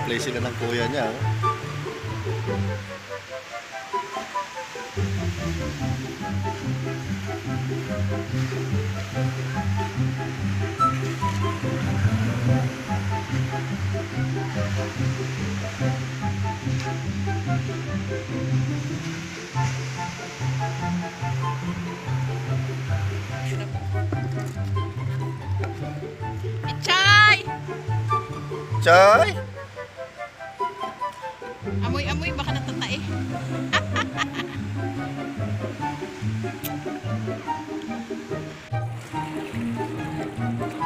Nagpa-play sila ng kuya niya. Oh. Chay! Chay! Amoy-amoy, baka natatae.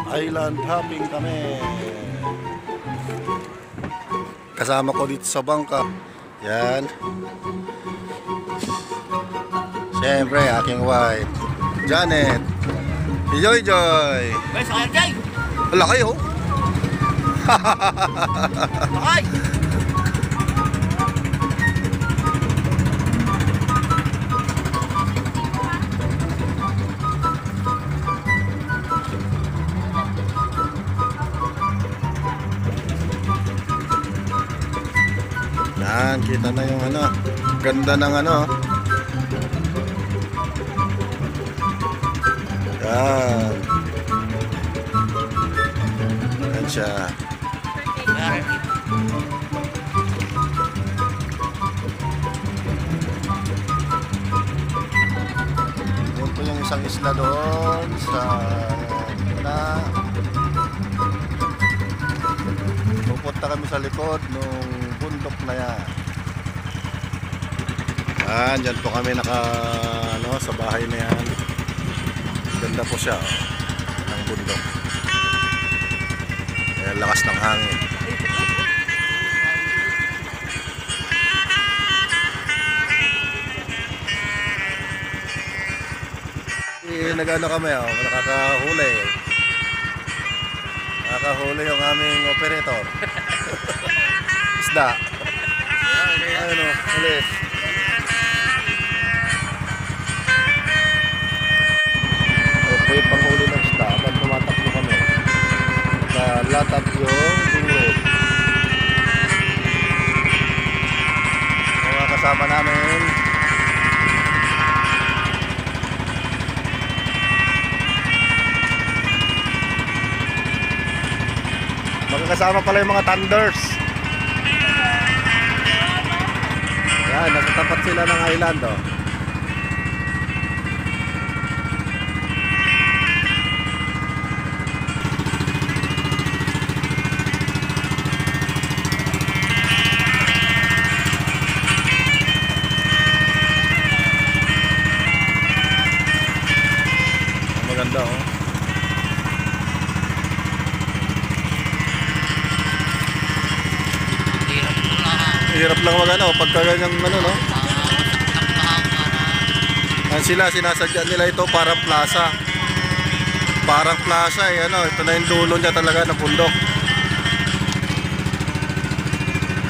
Island hopping kami. Kasama ko dito sa bangka. Yan. Siyempre, aking wife, Janet. Joy Joy. Ay, sakay Jay! Wala kayo. Sakay! Yan, kita na yung ano. Ganda ng ano. Yan. Yan siya. Yun po yung isang isla doon sa na pupunta kami sa likod nung bundok na yan. Yan, dyan po kami naka ano, sa bahay na yan. Ganda po siya ng bundok. Kaya lakas ng hangin. Nag-ano kami, oh, nakakahuli. Nakakahuli yung aming operator. Isda. Ayun o, ulit. Ito po yung panghuli ng isda. Habang tumatakbo kami. Nalatag yung bunglod. Mga kasama namin. Magkakasama pala yung mga thunders. Yan, nasa tapat sila ng island, oh. Maganda, oh. Hirap lang mag ano, pagka ganyang ano, no? Yan sila, sinasadya nila ito parang plaza. Parang plaza, eh, ano, ito na yung dulo niya talaga ng bundok.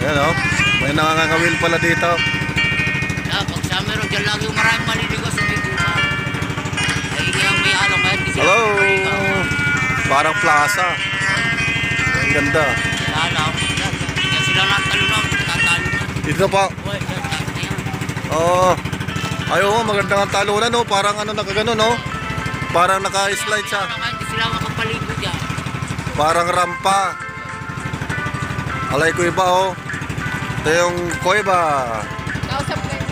Ayan, oh, may nangangawil pala dito. Pag summer, dyan lagi yung maraming maliligo sa may guba. Ay, yung may along kahit di sila. Hello! Parang plaza. Ang ganda. Alam, yan sila natalunong, tatalo na. Dito pa. Uy, yan, tatalo na yan. Oh. Ayo, magandang ang talunan, no? Parang ano nakagano, no? Parang naka-slide siya. Kahit di sila makapaligo dyan. Parang rampa. Alay ko iba, oh. Ito yung kuweba. Kausap ko yun.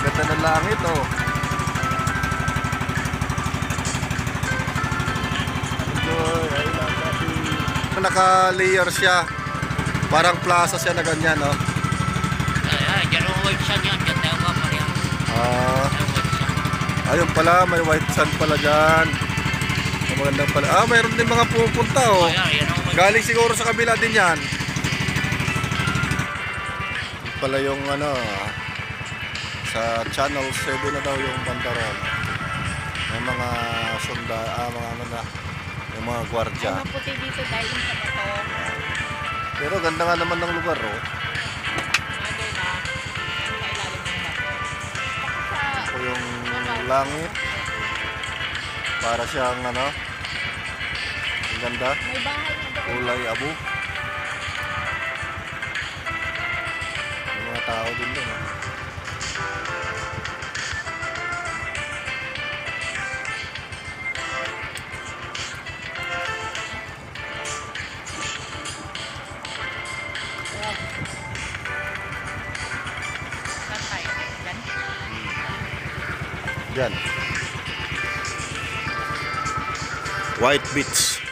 Ganda ng langit, oh. Naka-layer siya. Parang plaza siya na ganyan, no? Ay, dyan ang white sand yan. Dyan tayo ka, Maria. Ayun pala, may white sand pala dyan. Magandang pala. Mayroon din mga pupunta, oh. Galing siguro sa kabila din yan. Pala yung ano, sa Channel 7 na daw yung bandaron. May mga sunda, mga ano na, yung mga gwardya. Ay, maputi dito dahil sa bato. Pero ganda nga naman ng lugar, oh. Bagay na. Sa ilalim ng bato. Baka sa Ito yung langit. Para siyang ano, ang ganda, May bahay na doon. kulay abo. May mga tao din doon. Saan tayo? Yan. Diyan. White Beach.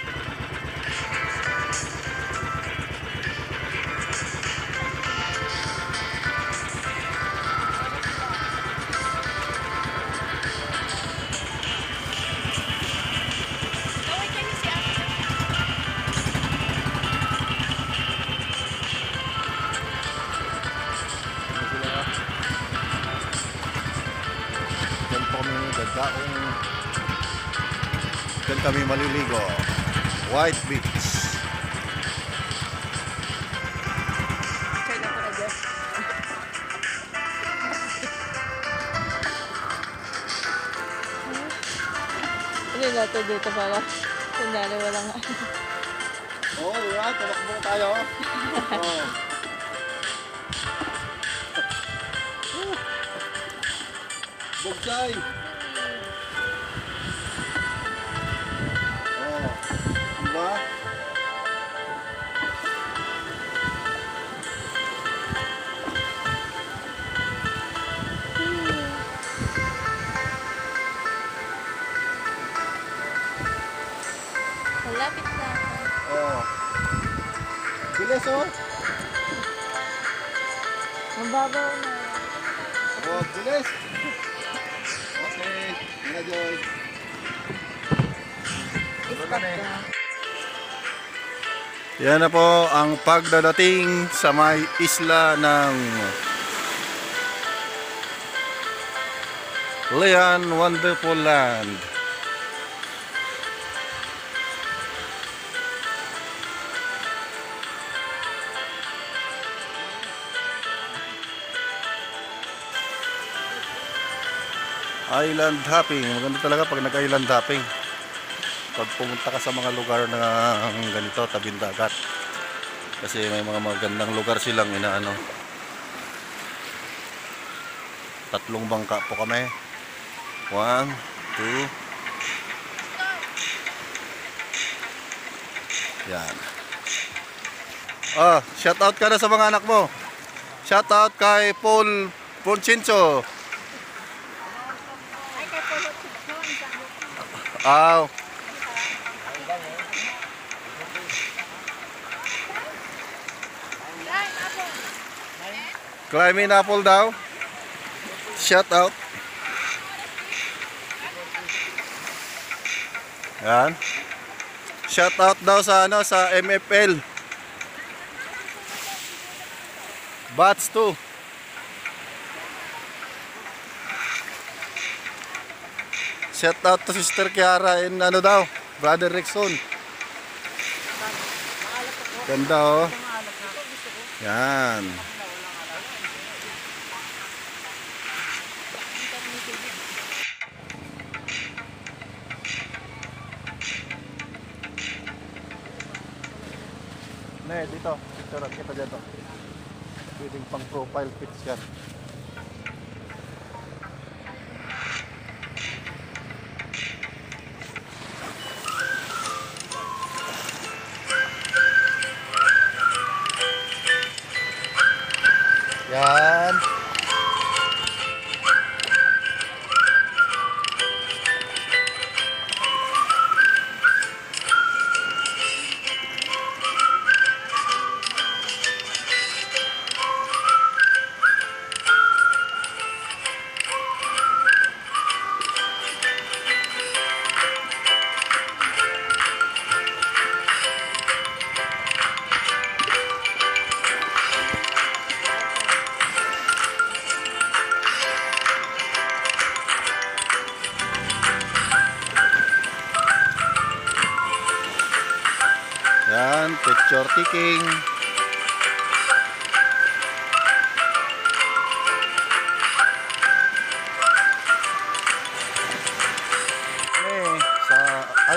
Gawin kayo si Ate. Diyan po kami dadaong. Diyan kami maliligo. White Beach. Kailan ko na dyan? Ano nato dito para sandali walang Oo, yan. Tumakbo tayo. Oo. Bugsay. Oo. Diba? malapit na ako. Oo. Bilis oh. Mababaw na. Oo, bilis. Okay. Nga, Joy. Stop na. Yan na po ang pagdadating sa may isla ng Leon Wonderful Land. Island hopping. Maganda talaga pag nag-island hopping. Pag pumunta ka sa mga lugar na ganito, tabing dagat. Kasi may mga magandang lugar silang inaano. 3 bangka po kami. 1, 2. Yan. Shout out ka na sa mga anak mo. Shout out kay Paul Ponchincho. Ay, kay Polo. Aw. Climbing apple daw. Shout out. Yan. Shout out daw sa ano sa MFL. Batch 2. Shout out to Sister Kiara and ano daw, Brother Rickson. Ganda oh. Yan. Ne, dito. Picture kita dito. Pwedeng pang profile pics yan. Yan. Yan, picture taking.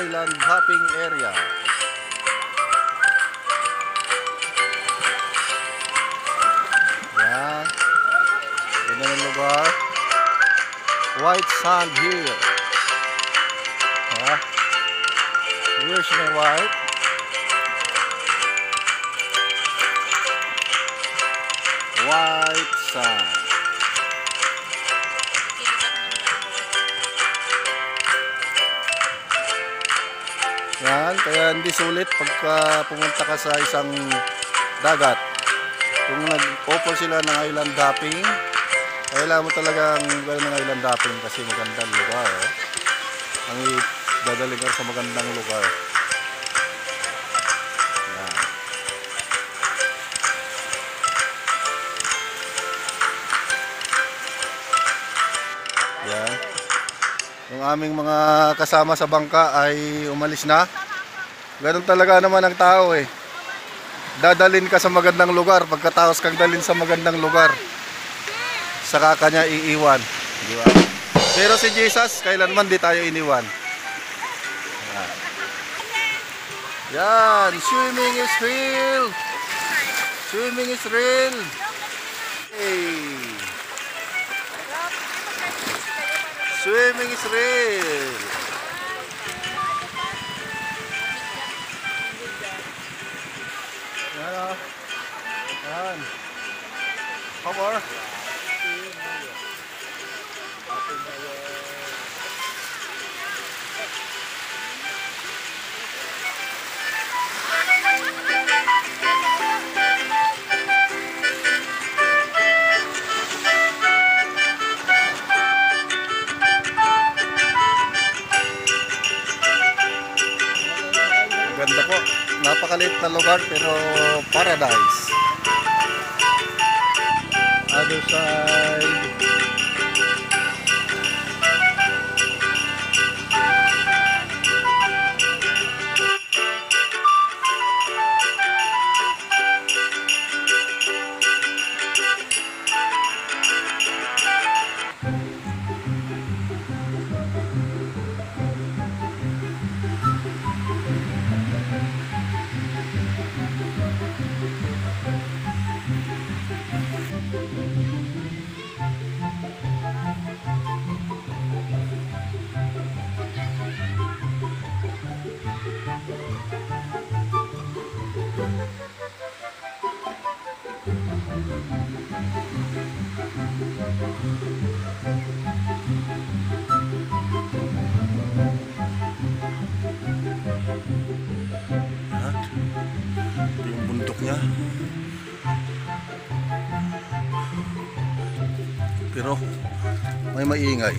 island hopping area. Yan. Ganda ng lugar. White sand here. Here's my wife. White sand. Yan, kaya hindi sulit pagka pumunta ka sa isang dagat. Kung nag-offer sila ng island hopping, kailangan mo talagang gawin ng island hopping kasi magandang lugar. Ang dadaling ka sa magandang lugar. Yan. Yan. Yung aming mga kasama sa bangka ay umalis na. Ganun talaga naman ang tao eh. Dadalin ka sa magandang lugar, pagkatapos kang dalin sa magandang lugar, saka kanya iiwan, di ba? Pero si Jesus, kailanman di tayo iniwan. Yan, swimming is real. Swimming is real. Hey. Swimming is real. Yan. Yan. Power. Ganda po. Napakaliit na lugar pero paradise. Other side. Ito yung bundok niya. Pero may maingay.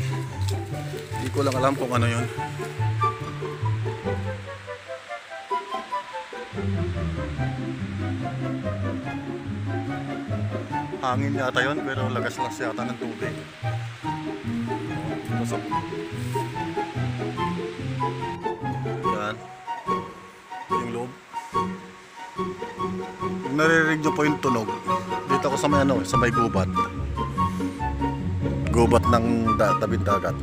Hindi ko lang alam kung ano yun. Hangin yata yun pero lagas lang yata ng tubig. Ito sa yan. Yung loob. Kung naririnig nyo po yung tunog, dito ako sa may ano, sa may gubat. Gubat ng tabing dagat.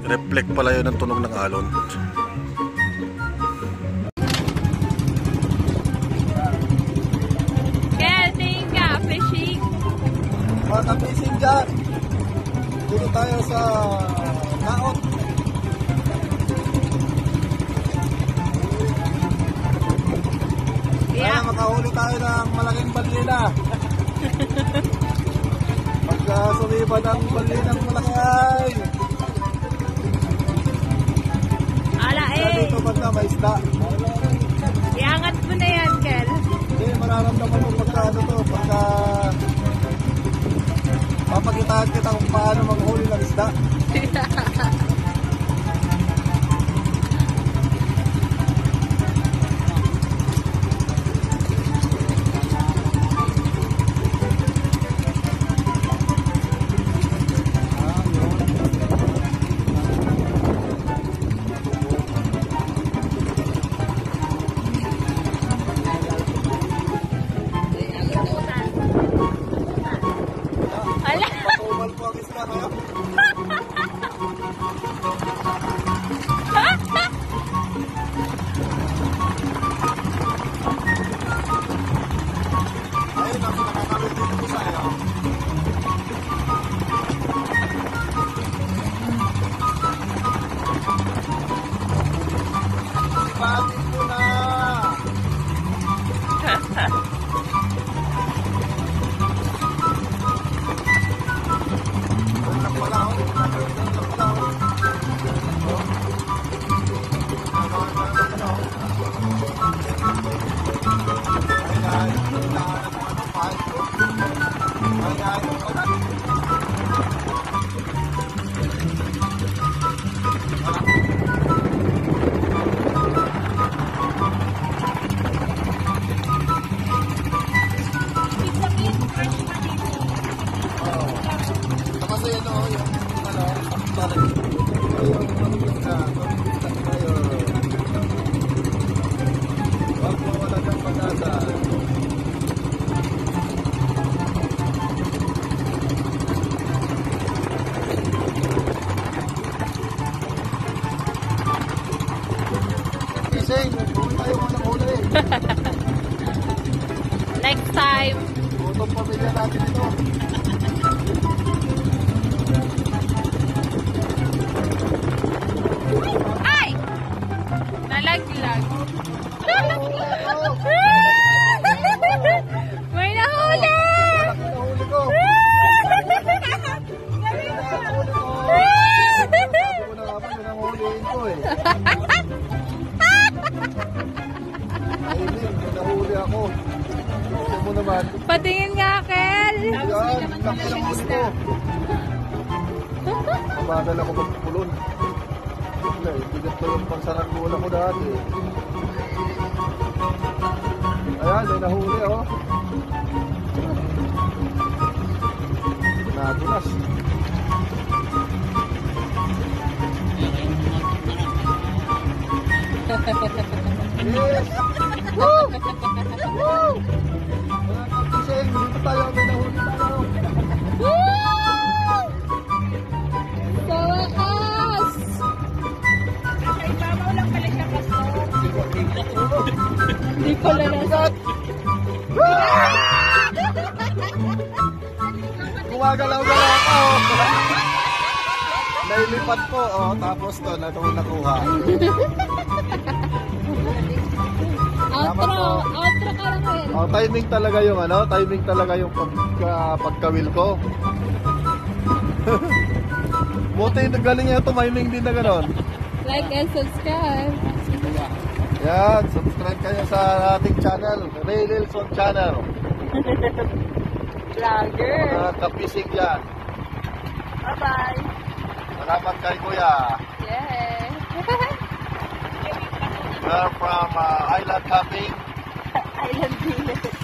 Reflect pala yun ng tunog ng alon. Getting ka, fishing. Mga fishing dyan. Dito tayo sa Naot. Kaya makahuli tayo ng malaking balina. Pagka sumibad ang balinang malaki. Ala eh. Dito banda may isda. Iangat mo na yan, Kel. Hindi, mararamdaman mo pagka ano to, pagka papakitaan kita kung paano manghuli ng isda. Ala. Patumal po ang isda, kaya? Kasi ano, yung wag mo wala kang pag-asa. Ising, huwag tayo mga huli. Next time. Utong pamilya natin ito. Ay! Nalaglag. May nahuli! Nahuli ko. Nahuliin ko eh. Ayun, nahuli ako. Gusto mo naman. Patingin nga, Kel. Yan, laki ng huli ko. Mabagal ako magpulon. Bigat ko yung pangsaranggola ko dati. Ayan, may nahuli ako. Nadulas. Yes! Woo! Woo! Mga kapising, dito tayo, may nahuli tayo. Woo! Sa wakas! Sa ibabaw lang pala siya kaso. Hindi ko na nasa. Gumagalaw-galaw ako. Nailipat po, oh, tapos to, nakuha. Outro ka lang, Kel. Oh, timing talaga yung ano, timing talaga yung pagkawil ko. Buti galing niya tumiming din na gano'n. Like and subscribe. Yan, subscribe kayo sa ating channel, Ray Nilson Channel. Vlogger. Mga kapising yan. Bye-bye. Salamat kay Kuya. Yeah. We're from Island Hopping. Island Village.